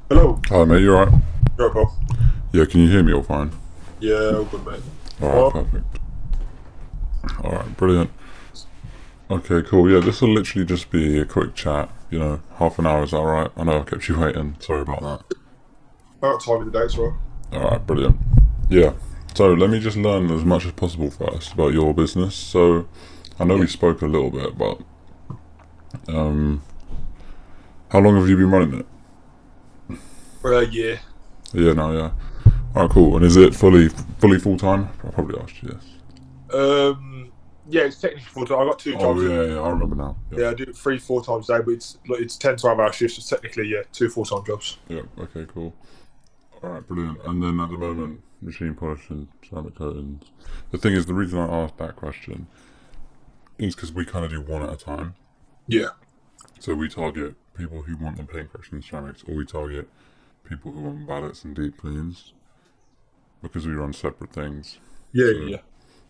Hello. Hi mate, you alright? Right, Bob. Yeah, can you hear me all fine? Yeah, all good, mate. Alright, Well, perfect. Alright, brilliant. Okay, cool. Yeah, this will literally just be a quick chat, half an hour, is that alright? I know I kept you waiting, sorry about that. about time of the day, so Alright, brilliant. Yeah, so let me just learn as much as possible first about your business. So, I know yeah. we spoke a little bit, but how long have you been running it? Yeah. A year now, yeah. Alright, cool. And is it fully full-time? I probably asked you this. Yeah, it's technically full time. I got two Oh, jobs. yeah, I remember now. Yep. Yeah, I do it 3, 4 times a day, but it's 10, 12 hour shifts. So technically, yeah, two full-time jobs. Yep, okay, cool. Alright, brilliant. And then at the moment, machine polishing, ceramic coatings. The thing is, the reason I asked that question is because we kind of do one at a time. Yeah. So we target people who want the paint correction and ceramics, or we target people who want ballots and deep cleans because we run separate things. Yeah, yeah, So yeah.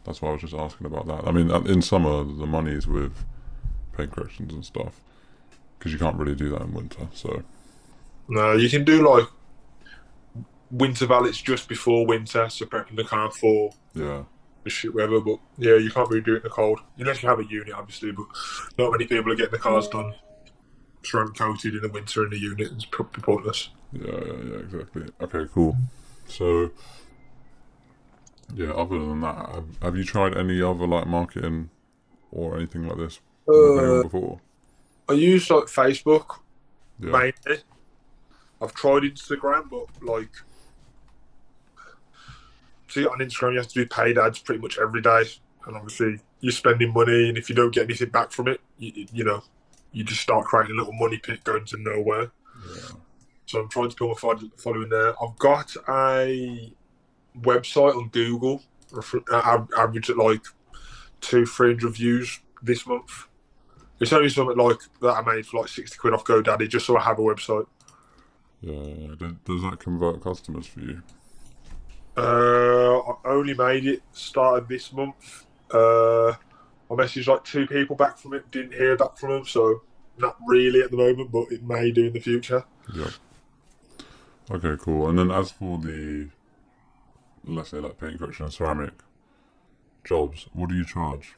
that's why I was just asking about that. I mean, in summer, the money is with paint corrections and stuff because you can't really do that in winter. So No, you can do like winter valets just before winter, so prepping the car for yeah, the shit weather. But yeah, you can't really do it in the cold unless you have a unit, obviously. But not many people are getting the cars done ceramic coated in the winter in the unit. It's probably pointless. yeah, exactly. Okay, cool. So yeah, other than that, have you tried any other like marketing or anything like this with anyone Uh, before? I use like Facebook Yeah, mainly. I've tried Instagram, but like, see, on Instagram you have to do paid ads pretty much every day, and obviously you're spending money, and if you don't get anything back from it, you just start creating a little money pit going to nowhere. yeah. So I'm trying to build my following there. I've got a website on Google, average at like 200-300 views this month. It's only something like that I made for like 60 quid off GoDaddy just so I have a website. Yeah. Does that convert customers for you? I only made it started this month. I messaged like two people back from it, didn't hear back from them, so not really at the moment, but it may do in the future. Yep. Okay, cool. And then as for let's say like paint correction and ceramic jobs, what do you charge?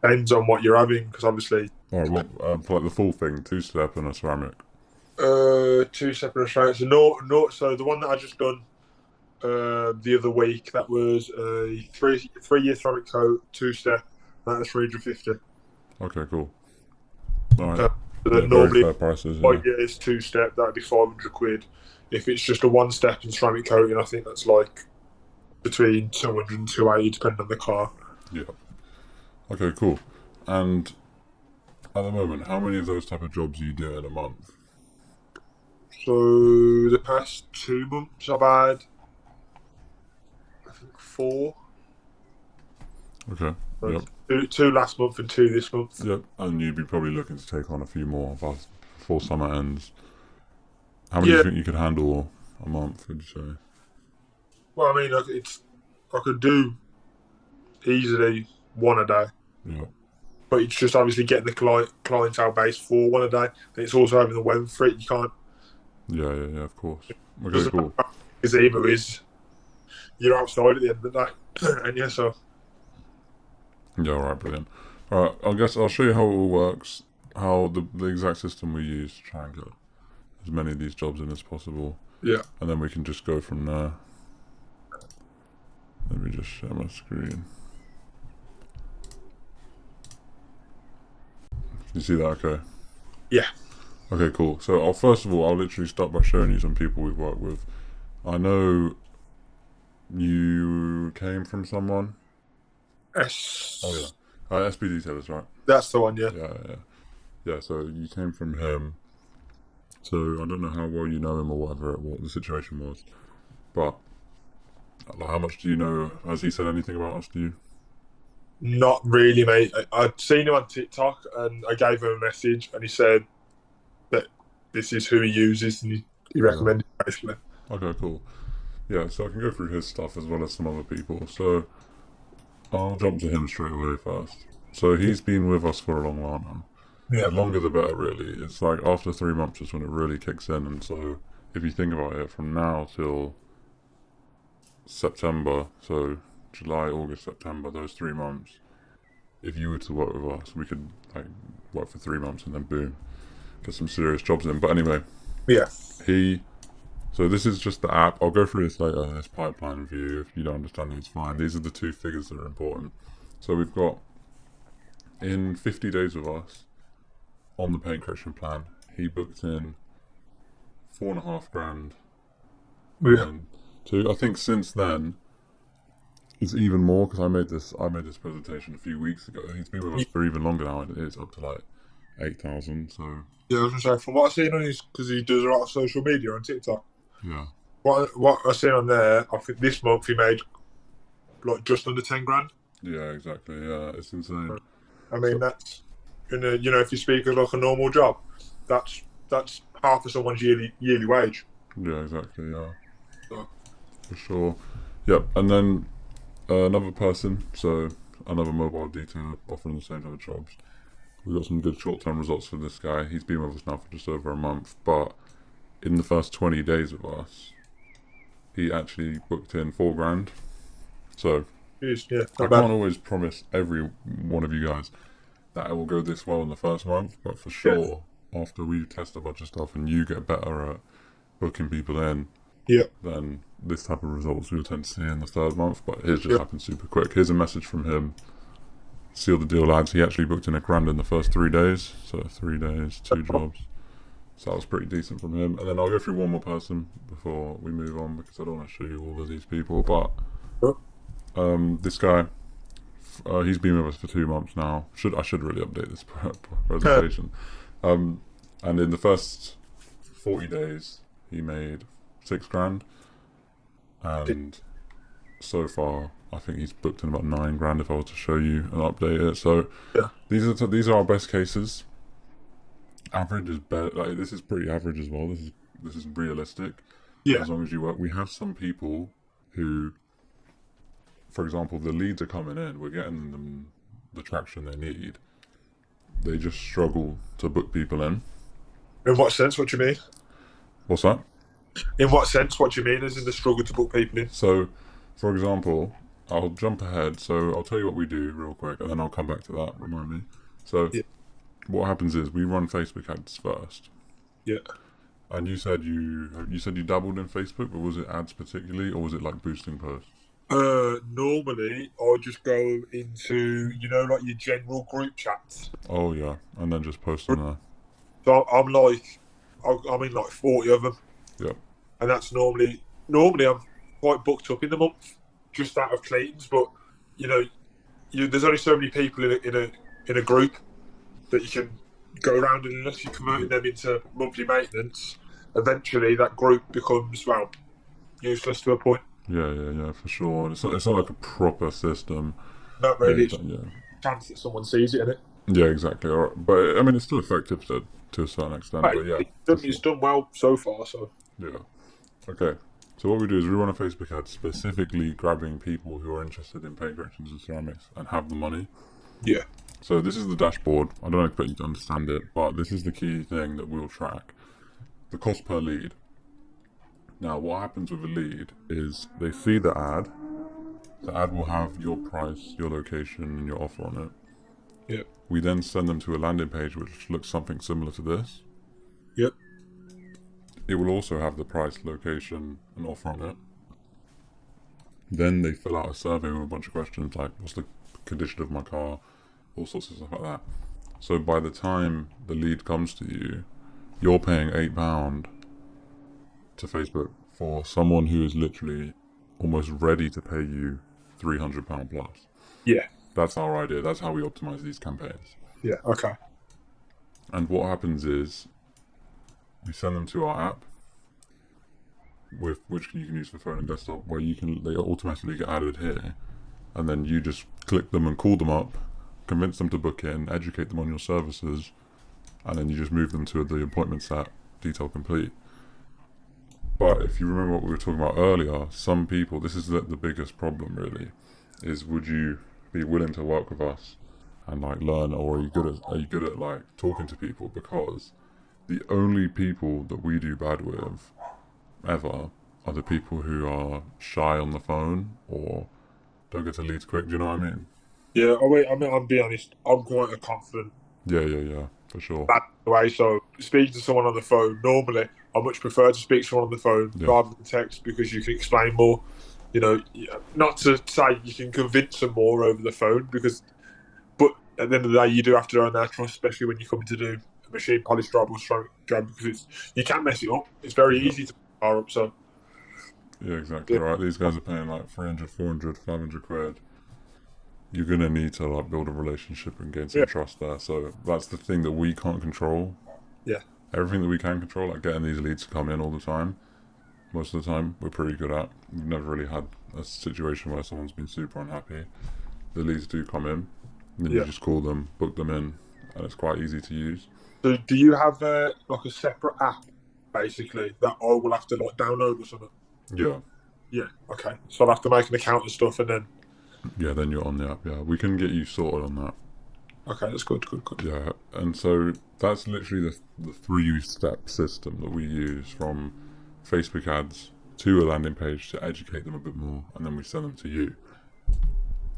Depends on what you're having, because obviously, All right, well, for like the full thing, two-step and a ceramic. two separate restraints. So no. So the one that I just done the other week, that was a 3 year ceramic coat, 2 step. That was 350. Okay, cool. All right. Uh, so Yeah, then very normally fair prices. Yeah. 5 years 2 step, that'd be 500 quid. If it's just a 1 step in ceramic coating, I think that's like between 200 and 280, depending on the car. Yeah. Okay, cool. And at the moment, how many of those type of jobs are you doing a month? So the past 2 months, I've had, I think, four. Okay. So Yep. two last month and two this month. Yep. And you'd be probably looking to take on a few more before summer ends. How many do you Yeah, think you could handle a month, would you say? well, I mean, I could do easily one a day, Yeah. but it's just obviously getting the clientele base for one a day. And it's also having the weather for it. You can't. Yeah, of course. It Okay, doesn't matter cool. how the gazebo is. You're outside at the end of the day, and yeah, so Yeah, alright, brilliant. Alright, I guess I'll show you how it all works, how the exact system we use to try and get as many of these jobs in as possible, yeah. and then we can just go from there. Let me just share my screen. You see that? Okay. Yeah. Okay, cool. So first of all, I'll literally start by showing you some people we've worked with. I know you came from someone. Oh yeah. S. SPD Taylor's right. That's the one, yeah. Yeah. So you came from him. So I don't know how well you know him or whatever what the situation was, but like, how much do you know? Has he said anything about us to you? Not really, mate. I'd seen him on TikTok and I gave him a message and he said that this is who he uses and he Yeah. recommended it basically. Okay, cool. Yeah, so I can go through his stuff as well as some other people. So I'll jump to him straight away first. So he's been with us for a long while now. Yeah. The longer the better, really. It's like after 3 months is when it really kicks in. And so if you think about it, from now till September, so July, August, September, those 3 months, if you were to work with us, we could like work for 3 months and then boom, get some serious jobs in. But anyway, Yeah. he. So this is just the app. I'll go through this later, this pipeline view. If you don't understand it, it's fine. These are the two figures that are important. So we've got in 50 days with us on the paint correction plan, he booked in 4.5 grand, and Yeah. then two. I think since then it's even more because I made this presentation a few weeks ago. He's been with us for even longer now, and it's up to like 8,000. So Yeah, I was gonna say, from what I've seen on his, because he does a lot of social media on TikTok. yeah, What I've seen on there, I think this month he made like just under 10 grand. yeah, exactly. Yeah, it's insane. I mean, So that's if you speak of like a normal job, that's half of someone's yearly wage. yeah, exactly. Yeah, So, for sure. Yep, and then another person. So another mobile detailer offering the same type of jobs. We got some good short-term results for this guy. He's been with us now for just over a month, but in the first 20 days of us, he actually booked in 4 grand. So yeah, I not can't bad. always promise every one of you guys that it will go this well in the first month, but for Yeah, sure, after we test a bunch of stuff and you get better at booking people in, yeah, then this type of results we'll tend to see in the third month. But his just yeah. happened super quick. Here's a message from him. Seal the deal, lads. He actually booked in a grand in the first 3 days. So 3 days, two jobs. So that was pretty decent from him. And then I'll go through one more person before we move on because I don't want to show you all of these people. But this guy, he's been with us for 2 months now. I should really update this presentation. And in the first 40 days, he made 6 grand. And so far, I think he's booked in about 9 grand. If I were to show you and update it, so Yeah, these are our best cases. Average is better. Like this is pretty average as well. This is realistic. yeah. As long as you work, we have some people who, for example, the leads are coming in. We're getting them the traction they need. They just struggle to book people in. In what sense? What do you mean? What's that? In what sense? What do you mean? Is in the struggle to book people in? So, for example, I'll jump ahead. So I'll tell you what we do real quick, and then I'll come back to that. Remind me. So Yeah, what happens is we run Facebook ads first. yeah. And you said you dabbled in Facebook, but was it ads particularly, or was it like boosting posts? Normally I just go into like your general group chats. Oh yeah, and then just post on there. So I'm in like 40 of them, Yep. and that's normally I'm quite booked up in the month, just out of cleans. But you know, there's only so many people in a group that you can go around, and unless you're converting them into monthly maintenance, eventually that group becomes useless to a point. Yeah, for sure. And it's not like a proper system. Not Yeah, really. It's yeah, a chance that someone sees it in it. yeah, exactly. All right. But I mean, it's still effective to a certain extent. But But yeah, it's for done, sure. it's done well so far. So Yeah. Okay. So what we do is we run a Facebook ad specifically grabbing people who are interested in paint corrections and ceramics and have the money. yeah, So this is the dashboard. I don't expect you to understand it, but this is the key thing that we'll track. The cost per lead. Now, what happens with a lead is they see the ad. The ad will have your price, your location, and your offer on it. yeah, We then send them to a landing page which looks something similar to this. yeah, It will also have the price, location, and offer on it. Then they fill out a survey with a bunch of questions like, what's the condition of my car? All sorts of stuff like that. So by the time the lead comes to you, you're paying £8 to Facebook for someone who is literally almost ready to pay you £300 plus. yeah, That's our idea. That's how we optimize these campaigns. yeah. Okay. And what happens is we send them to our app, with which you can use for phone and desktop, where they automatically get added here, and then you just click them and call them up, convince them to book in, educate them on your services, and then you just move them to the appointment set, detail complete. But if you remember what we were talking about earlier, some people, this is the biggest problem really, is would you be willing to work with us and like learn, or are you good at like talking to people? Because the only people that we do bad with ever are the people who are shy on the phone or don't get to leads quick. Do you know what I mean? Yeah, oh wait, I mean, I'll be honest, I'm quite a confident Yeah, for sure. that way. So speaking to someone on the phone, normally I much prefer to speak to someone on the phone Yeah, rather than text because you can explain more. You know, not to say you can convince them more over the phone but at the end of the day, you do have to earn their trust, especially when you come to do a machine polish job or stroke job because you can mess it up. It's very yeah, easy to power up. So yeah, exactly yeah, right. These guys are paying like 300, 400, 500 quid. You're gonna need to like build a relationship and gain some yeah, trust there. So that's the thing that we can't control. yeah, Everything that we can control, like getting these leads to come in all the time, most of the time we're pretty good at. We've never really had a situation where someone's been super unhappy. The leads do come in, and then you yeah. just call them, book them in, and it's quite easy to use. So do you have like a separate app basically that I will have to like download or something? Yeah, Yeah. Okay. So I'll have to make an account and stuff, and then yeah, then you're on the app. Yeah, we can get you sorted on that. okay, that's good, good, good. Yeah, and so that's literally the three-step system that we use from Facebook ads to a landing page to educate them a bit more, and then we send them to you.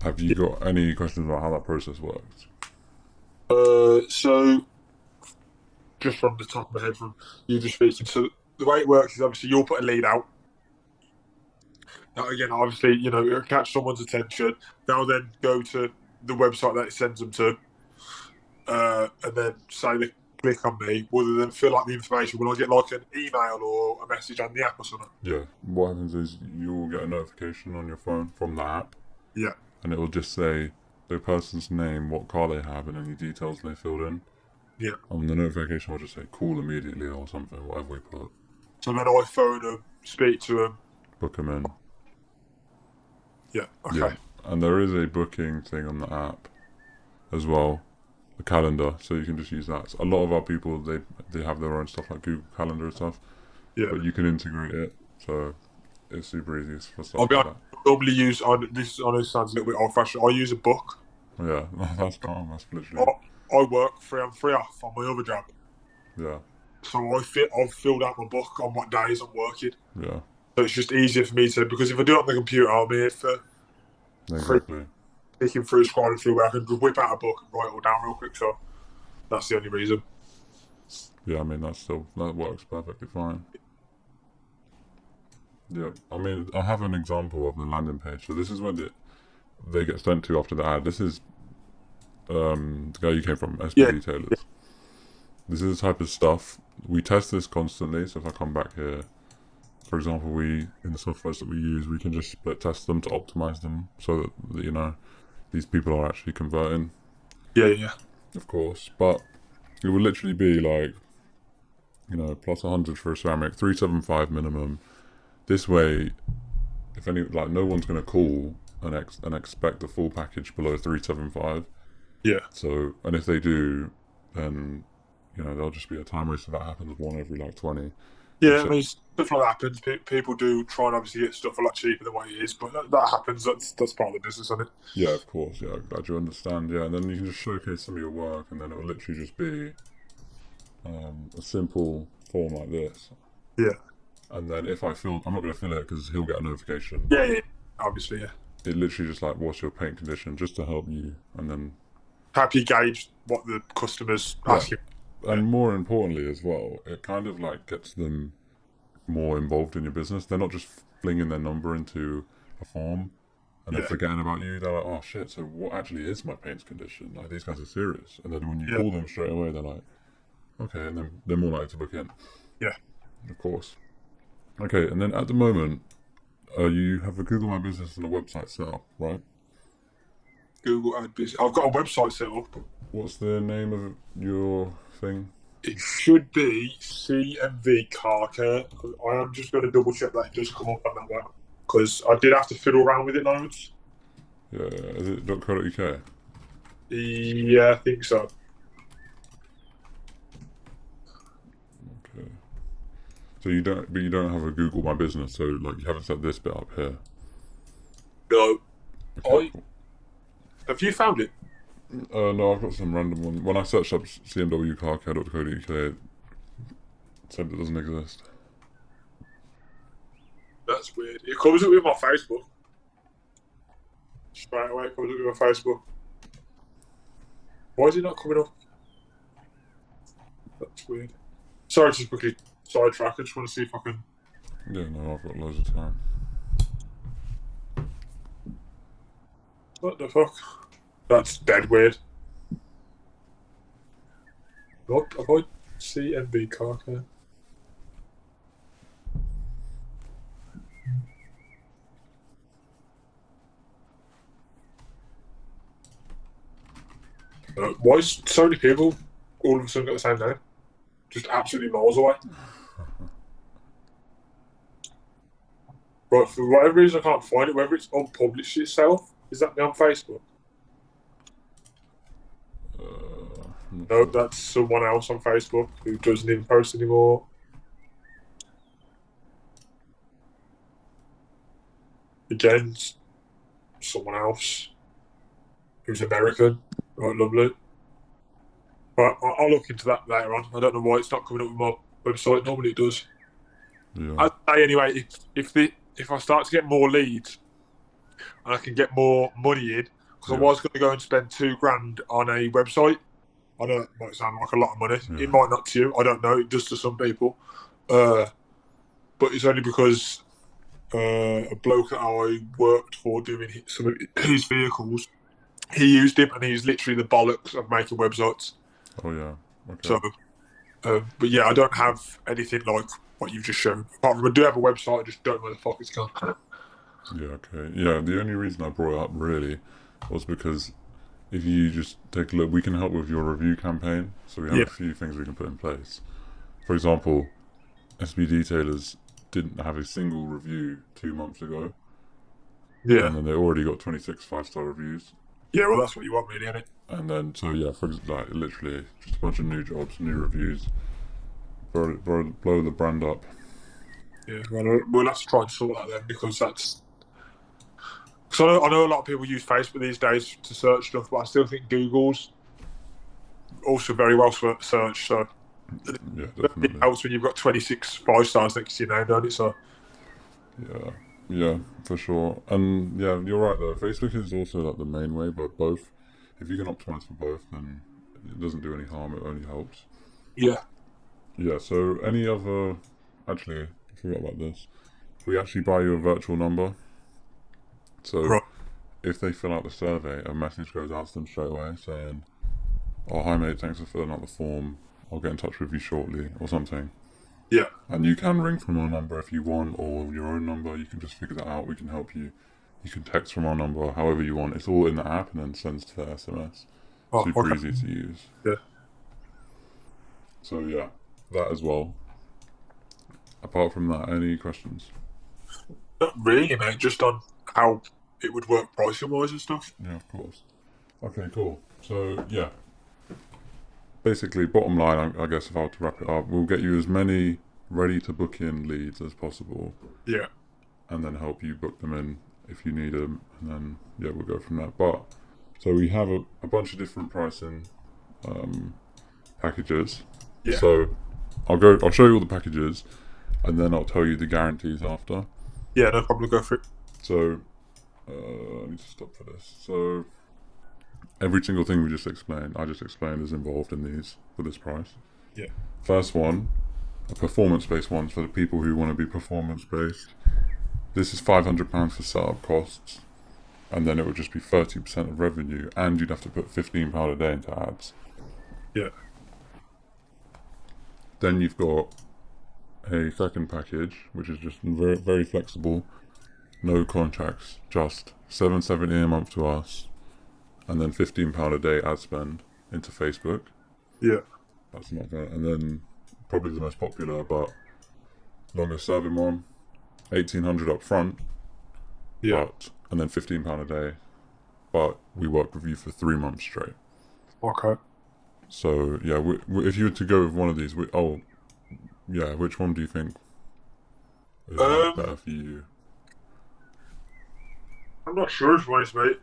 Have you got any questions about how that process works? So just from the top of my head, from you just speaking, so the way it works is obviously you'll put a lead out. Now, again, obviously, it'll catch someone's attention. They'll then go to the website that it sends them to, and then say they click on me. Will they then fill out the information? Will I get like an email or a message on the app or something? Yeah. What happens is you'll get a notification on your phone from the app, Yeah, and it will just say the person's name, what car they have, and any details they filled in. yeah. And the notification will just say call immediately or something, whatever we put. So then I phone them, speak to them. Book them in. Yeah, Yeah. okay. And there is a booking thing on the app as well, a calendar, so you can just use that. So a lot of our people they have their own stuff like Google Calendar and stuff, Yeah. but you can integrate it, so it's super easy for stuff I'll be like honest, that. I normally use, this I know it sounds a little bit old fashioned, I use a book. Yeah, that's calm. That's I, literally I work free on free off on my other job. yeah, So I've filled out my book on what days I'm working. yeah, So it's just easier for me to, because if I do it on the computer, I'm here for free, exactly. picking through, scrolling through, where I can just whip out a book and write it all down real quick. So that's the only reason. Yeah, I mean that works perfectly fine. Yeah, I mean I have an example of the landing page. So this is when they get sent to after the ad. This is the guy you came from, Yeah, SPD Tailors. This is the type of stuff we test this constantly. So if I come back here, for example, in the softwares that we use, we can just split test them to optimize them so that these people are actually converting, yeah. of course. But it would literally be like plus 100 for a ceramic, 375 minimum. This way, if any no one's going to call and expect the full package below 375. Yeah. So and if they do, then there'll just be a time waster that happens one every like 20. Yeah, I mean, stuff like that happens. People do try and obviously get stuff a lot cheaper than what it is, but that happens. That's part of the business, isn't it? Yeah, of course. Yeah, glad you understand. Yeah, and then you can just showcase some of your work, and then it will literally just be a simple form like this. Yeah. And then if I'm not going to fill it because he'll get a notification. Yeah. Obviously, yeah. It literally just like, what's your paint condition, just to help you, and then Happy gauge what the customers ask you. And more importantly as well, it kind of like gets them more involved in your business. They're not just flinging their number into a form and then forgetting about you. They're like, oh shit, so what actually is my paint's condition? Like, these guys are serious. And then when you call them straight away, they're like, okay, and then they're more likely to book in. Yeah. Of course. Okay, and then at the moment, you have a Google My Business and a website set up, right? Google Ad Business. I've got a website set up. What's the name of your thing? It should be CMV Car Care. I am just going to double check that it does come up on that one because I did have to fiddle around with it loads. Yeah, is it .co.uk? Yeah, I think so. Okay. So you don't have a Google My Business, so like you haven't set this bit up here. No. Okay, cool. Have you found it? No, I've got some random one. When I searched up cmwcarcare.co.uk, it said it doesn't exist. That's weird. It comes up with my Facebook. Straight away, it comes up with my Facebook. Why is it not coming up? That's weird. Sorry to quickly sidetrack. I just want to see if I can. Yeah, no, I've got loads of time. What the fuck? That's dead weird. What? Avoid CMB car care. Why is so many people all of a sudden got the same name? Just absolutely miles away. Right, for whatever reason I can't find it, whether it's unpublished itself. Is that me on Facebook? I'm not No, sure. that's someone else on Facebook who doesn't even post anymore. Again, someone else who's American. Right, lovely. Right, I'll look into that later on. I don't know why it's not coming up with my website. Normally it does. Yeah, I'd say anyway, if I start to get more leads and I can get more money in, because I yeah, was going to go and spend $2,000 on a website. I know it might sound like a lot of money. yeah, It might not to you. I don't know. It does to some people. But it's only because a bloke that I worked for doing some of his vehicles, he used him and he's literally the bollocks of making websites. oh yeah, okay, So, but yeah, I don't have anything like what you've just shown. Apart from I do have a website, I just don't know where the fuck it's gone. yeah, okay. Yeah, the only reason I brought it up really was because if you just take a look, we can help with your review campaign. So we have Yeah, a few things we can put in place. For example, SB Detailers didn't have a single review 2 months ago, yeah, and then they already got 26 five-star reviews. yeah. Well, that's what you want, really, isn't it? And then, so yeah, for like literally just a bunch of new jobs, new reviews, blow the brand up. Yeah. Well, we'll have to try and sort that then because that's. Because I know a lot of people use Facebook these days to search stuff, but I still think Google's also very well searched. So Yeah, it definitely. helps when you've got 26 5 stars next to your name, don't it? So Yeah, yeah, for sure. And yeah, you're right though. Facebook is also like the main way, but both. If you can optimize for both, then it doesn't do any harm. It only helps. yeah, Yeah. So any other? Actually, I forgot about this. We actually buy you a virtual number. So right, if they fill out the survey, a message goes out to them straight away saying, "Oh, hi mate, thanks for filling out the form. I'll get in touch with you shortly," or something. yeah. And you can ring from our number if you want, or your own number. You can just figure that out. We can help you. You can text from our number, however you want. It's all in the app and then sends to the SMS. Oh, Super okay, easy to use. yeah. So yeah, that as well. Apart from that, any questions? Not really, mate. Just on how it would work pricing wise and stuff. Yeah, of course. Okay, cool. So yeah, basically, bottom line, I guess if I were to wrap it up, we'll get you as many ready to book in leads as possible, Yeah, and then help you book them in if you need them, and then yeah, we'll go from there. But so we have a bunch of different pricing um, packages. yeah. So I'll show you all the packages, and then I'll tell you the guarantees after. Yeah, no problem. Go for it. So I need to stop for this. So every single thing I just explained, is involved in these for this price. Yeah, First one, a performance-based one for the people who want to be performance-based. This is £500 for setup costs, and then it would just be 30% of revenue, and you'd have to put £15 a day into ads. yeah, Then you've got a second package, which is just very, very flexible, no contracts, just $7.70 a month to us, and then £15 a day ad spend into Facebook. yeah, That's not bad. And then probably the most popular, but longest serving one, 1800 up front, yeah. and then £15 a day. But we work with you for 3 months straight. Okay. So yeah, if you were to go with one of these, yeah, which one do you think is like better Um, for you? I'm not sure if I'm honest, mate.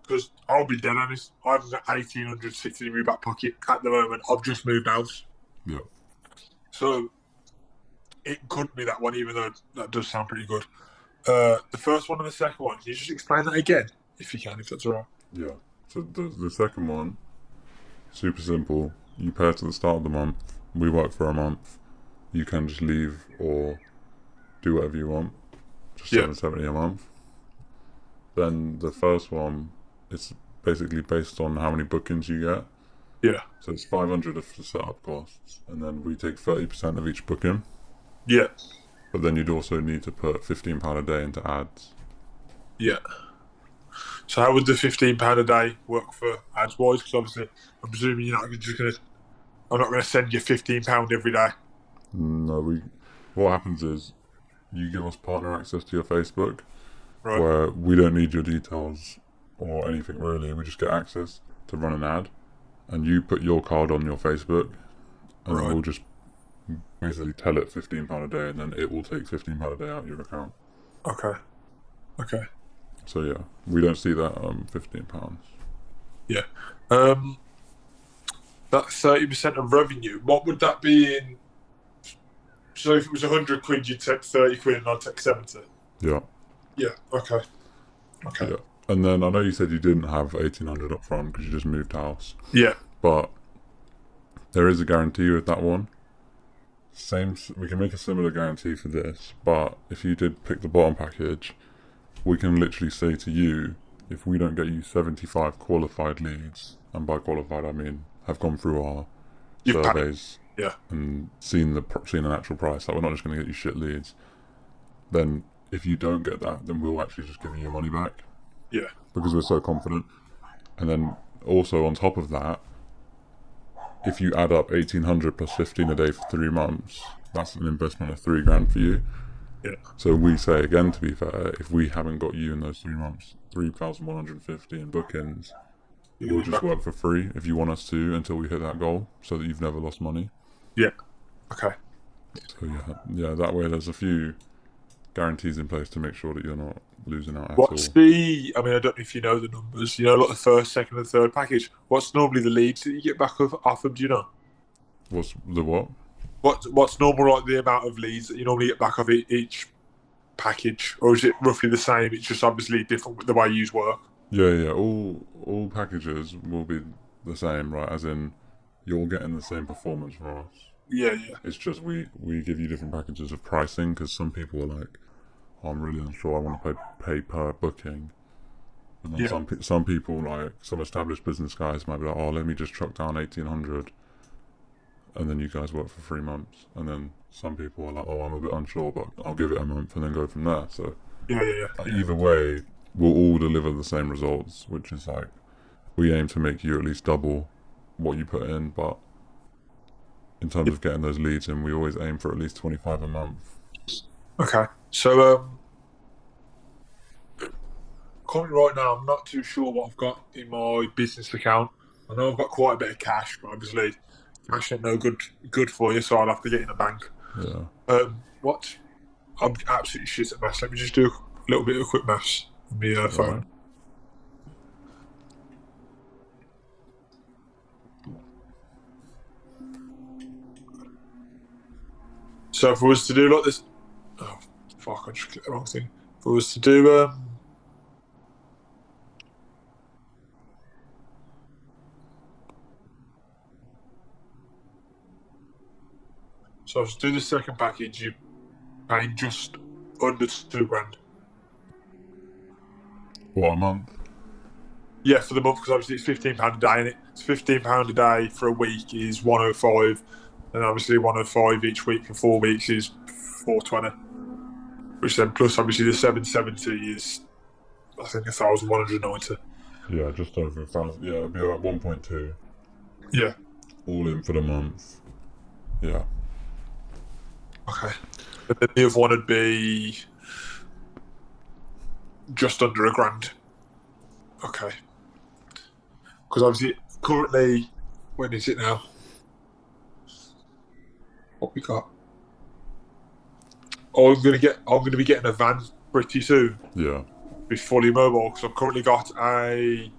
because I'll be dead honest, I haven't got 1,800 sitting in my back pocket at the moment. I've just moved house. Yeah. So it could be that one, even though that does sound pretty good. The first one and the second one, can you just explain that again, if you can, if that's all right? Yeah. So the second one, super simple. You pay us at the start of the month. We work for a month. You can just leave or do whatever you want. Just Yeah. $7.70 a month. Then the first one, it's basically based on how many bookings you get. Yeah. So it's 500 of the setup costs, and then we take 30% of each booking. Yeah. But then you'd also need to put £15 a day into ads. Yeah. So how would the £15 a day work for ads wise? Because obviously, I'm presuming you're not just gonna. I'm not gonna send you £15 every day. No, what happens is you give us partner access to your Facebook, Right. where we don't need your details or anything really. We just get access to run an ad, and you put your card on your Facebook, and then Right. we'll just basically tell it £15 a day, and then it will take £15 a day out of your account. Okay. Okay. So yeah, we don't see that £15. Yeah. That 30% of revenue. What would that be in? So if it was 100 quid, you'd take 30 quid, and I'd take 70. Yeah. Yeah. Okay. Okay. Yeah. And then I know you said you didn't have 1,800 up front because you just moved house, Yeah. but there is a guarantee with that one. We can make a similar guarantee for this, but if you did pick the bottom package, we can literally say to you, if we don't get you 75 qualified leads, and by qualified I mean have gone through our You've surveys Yeah. and seen an actual price, like we're not just going to get you shit leads, then if you don't get that, then we'll actually just give you your money back. Yeah. Because we're so confident. And then also on top of that, if you add up 1,800 plus 15 a day for 3 months, that's an investment of £3,000 for you. Yeah. So we say again, to be fair, if we haven't got you in those 3 months 3,150 in bookings, we'll just work for free if you want us to until we hit that goal, so that you've never lost money. Yeah. Okay. So yeah, that way there's a few guarantees in place to make sure that you're not losing out at What's all. I mean, I don't know if you know the numbers. You know, like the first, second, and third package. What's normally the leads that you get back off them? Do you know? What's the what? What's normal, like the amount of leads that you normally get back off each package, or is it roughly the same? It's just obviously different with the way you work. Yeah. All packages will be the same, right? As in, you're getting the same performance from us. Yeah. It's just we give you different packages of pricing because some people are like, oh, I'm really unsure. I want to pay per booking. And then some people, like some established business guys, might be like, oh, let me just chuck down 1,800, and then you guys work for 3 months. And then some people are like, oh, I'm a bit unsure, but I'll give it a month and then go from there. So Yeah. either way, we'll all deliver the same results, which is like, we aim to make you at least double what you put in, but in terms of getting those leads in, we always aim for at least 25 a month. Okay. So currently right now, I'm not too sure what I've got in my business account. I know I've got quite a bit of cash, but obviously cash ain't no good for you, so I'll have to get in the bank. Yeah. What? I'm absolutely shit at maths. Let me just do a little bit of quick maths on my phone. Right. So if I was to do like this, oh fuck! I just clicked the wrong thing. If I was to do so I was to do the second package, you paying just under £2,000. What, a month? Yeah, for the month, because obviously it's £15 a day, and it's £15 a day for a week is 105, and obviously 105 each week for 4 weeks is 420, which then plus obviously the 770 is I think 1,190. Yeah, just over 1,000. Yeah, it'll be about 1.2. Yeah. All in for the month. Yeah. Okay. And then the other one would be just under £1,000. Okay. Because obviously currently, when is it now? What we got? Oh, I'm gonna be getting a van pretty soon. Yeah. be fully mobile because I've currently got a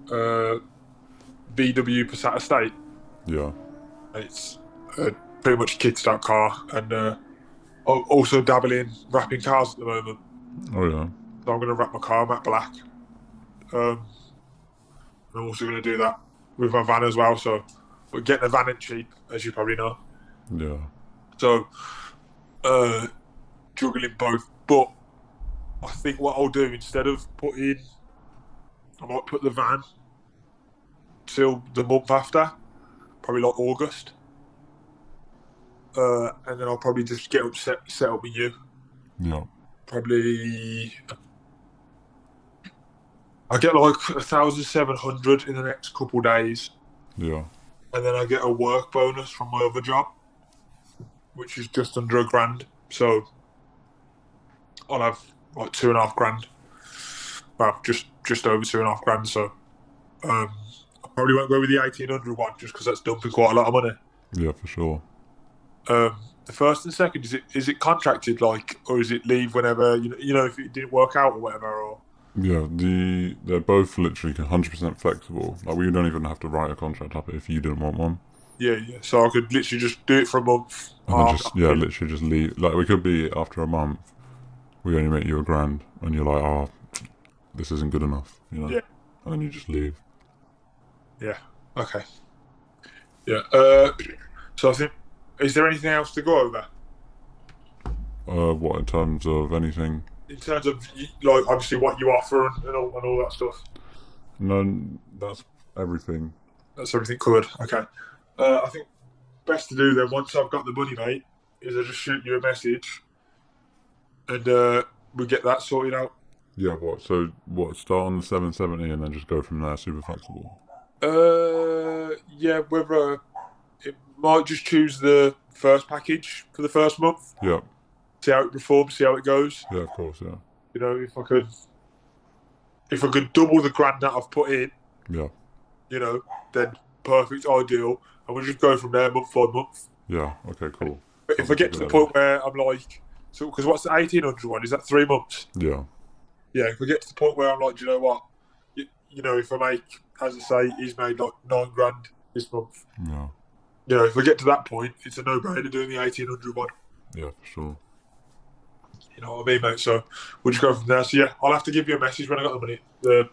VW Passat Estate. Yeah. It's pretty much a kickstart car, and I'm also dabbling in wrapping cars at the moment. Oh yeah. So I'm going to wrap my car matte black. I'm also going to do that with my van as well. So, but getting a van ain't cheap, as you probably know. Yeah. So, juggling both. But I think what I'll do instead of I might put the van till the month after, probably like August. And then I'll probably just get set up with you. Yeah. Probably I get like 1,700 in the next couple of days, Yeah. and then I get a work bonus from my other job, which is just under £1,000. So I'll have like 2,500. Well, just over 2,500. So I probably won't go with the 1,800 one just because that's dumping quite a lot of money. Yeah, for sure. The first and second, is it contracted, like, or is it leave whenever you know if it didn't work out or whatever? Or Yeah, they're both literally 100% flexible. Like we don't even have to write a contract up if you didn't want one. yeah. So I could literally just do it for a month. And then literally just leave. Like we could be after a month, we only make you £1,000, and you're like, oh, this isn't good enough, you know. Yeah. And then you just leave. Yeah. Okay. Yeah. So I think, is there anything else to go over? What in terms of anything? In terms of like obviously what you offer and all that stuff. No, that's everything. That's everything covered. Okay. I think best to do then once I've got the money, mate, is I just shoot you a message, and we get that sorted out. Yeah, what? So what? Start on the 770 and then just go from there. Super flexible. Yeah. Whether it might just choose the first package for the first month. Yeah. See how it performs. See how it goes. Yeah, of course. Yeah. You know, if I could double the grand that I've put in, Yeah. you know, then perfect, ideal, and we'll just go from there month by month. Yeah. Okay. Cool. But if I get to the point where I'm like, so because what's the 1,800 one? Is that 3 months? Yeah. Yeah. If I get to the point where I'm like, do you know what? You know, if I make, as I say, he's made like £9,000 this month. Yeah. You know, if I get to that point, it's a no-brainer doing the 1,800 one. Yeah, for sure. You know what I mean, mate? So we'll just go from there. So yeah, I'll have to give you a message when I got the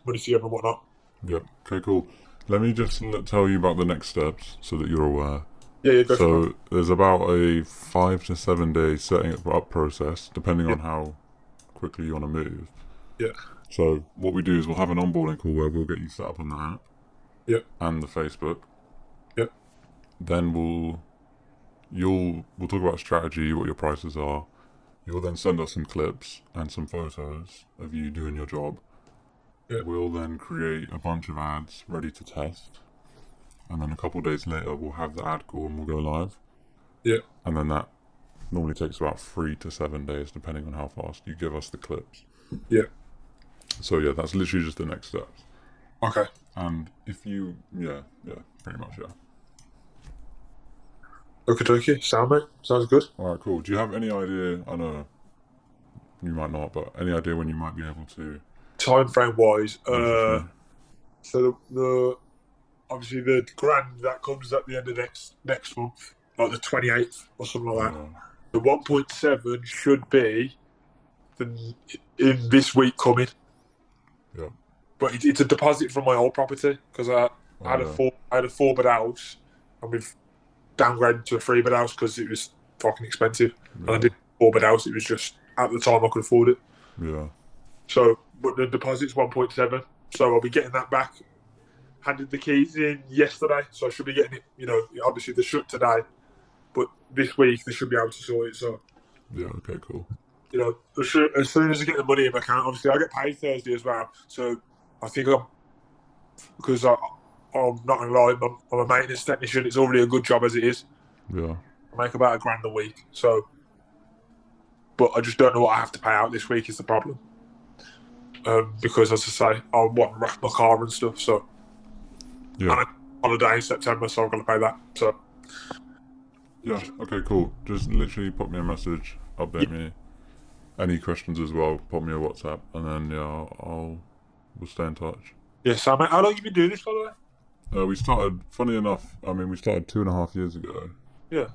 money together and whatnot. Yep. Okay, cool. Let me just tell you about the next steps so that you're aware. Yeah, go for it. So there's about a 5 to 7 day setting it up process, depending on how quickly you want to move. Yeah. So what we do is we'll have an onboarding call where we'll get you set up on the app. Yep. And the Facebook. Yep. Then we'll talk about strategy, what your prices are. You'll then send us some clips and some photos of you doing your job. Yep. We'll then create a bunch of ads ready to test. And then a couple of days later, we'll have the ad call and we'll go live. Yeah. And then that normally takes about 3 to 7 days, depending on how fast you give us the clips. Yeah. So yeah, that's literally just the next steps. Okay. And if you, pretty much, yeah. Okay. Sound, mate. Sounds good. All right, cool. Do you have any idea? I know you might not, but any idea when you might be able to? Time frame wise, message me? so the obviously the grand that comes at the end of next month, like the 28th or something like that. The 1.7 should be in this week coming. Yeah. But it's a deposit from my old property because I had a 4-bed house and we've downgraded to a 3-bed house because it was fucking expensive. And I did a 4-bed house. It was just at the time I could afford it. Yeah. So, but the deposit's 1.7. So I'll be getting that back. Handed the keys in yesterday, so I should be getting it. You know, obviously they shut today, but this week they should be able to sort it. So. Yeah. Okay. Cool. You know, as soon as I get the money in my account, obviously I get paid Thursday as well. So I think because I'm not gonna lie, I'm a maintenance technician. It's already a good job as it is. Yeah. I make about £1,000 a week. So, but I just don't know what I have to pay out this week is the problem. Because as I say, I want to wrap my car and stuff. So, yeah. And I'm on holiday in September, so I'm gonna pay that. So, yeah. Okay. Cool. Just literally pop me a message, update me. any questions as well, pop me a WhatsApp, and then yeah, we'll stay in touch. Yeah, Sam, mate, how long have you been doing this, by the way? We started, funny enough, I mean, we started 2.5 years ago. Yeah.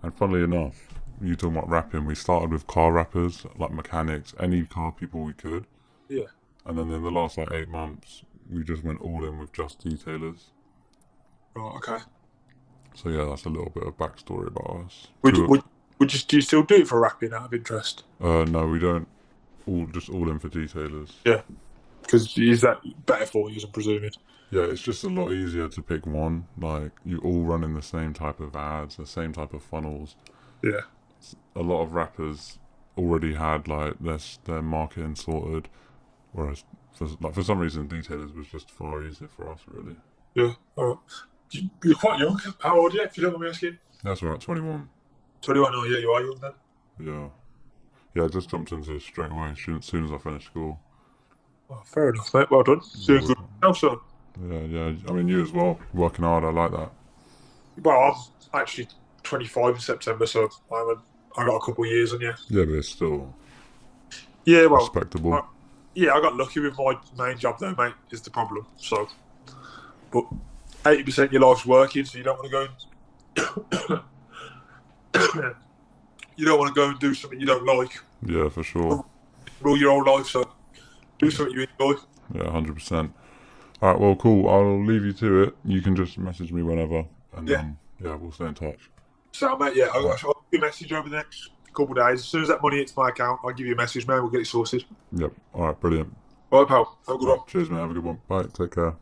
And funnily enough, you talking about rapping, we started with car rappers, like mechanics, any car people we could. Yeah. And then in the last like 8 months, we just went all in with just detailers. Right, okay. So yeah, that's a little bit of backstory about us. Do you still do it for rapping out of interest? No, we don't. Just all in for detailers. Yeah. Because is that better for you, I'm presuming? Yeah, it's just a lot easier to pick one. Like, you all run in the same type of ads, the same type of funnels. Yeah. A lot of rappers already had like their marketing sorted, whereas for some reason detailers was just far easier for us, really. Yeah. All right. You're quite young. How old are you, if you don't mind me asking? That's right, 21. 21. Oh, yeah, you are young then. Yeah, I just jumped into it straight away as soon as I finished school. Oh, fair enough, mate. Well done. Doing good now, son. Yeah. I mean, you as well. Working hard. I like that. Well, I'm actually 25 in September, so I got a couple of years on you. Yeah, but it's still respectable. respectable. I got lucky with my main job though, mate, is the problem. So, but 80% of your life's working, so you don't want to go and you don't want to go and do something you don't like. Yeah, for sure. Rule your whole life, so do something you enjoy. Yeah, 100%. All right, well, cool. I'll leave you to it. You can just message me whenever, and we'll stay in touch. So, mate, I'll give you a message over the next couple of days. As soon as that money hits my account, I'll give you a message, man. We'll get it sorted. Yep. All right, brilliant. All right, pal. Have a good one. Cheers, man. Have a good one. Bye. Take care.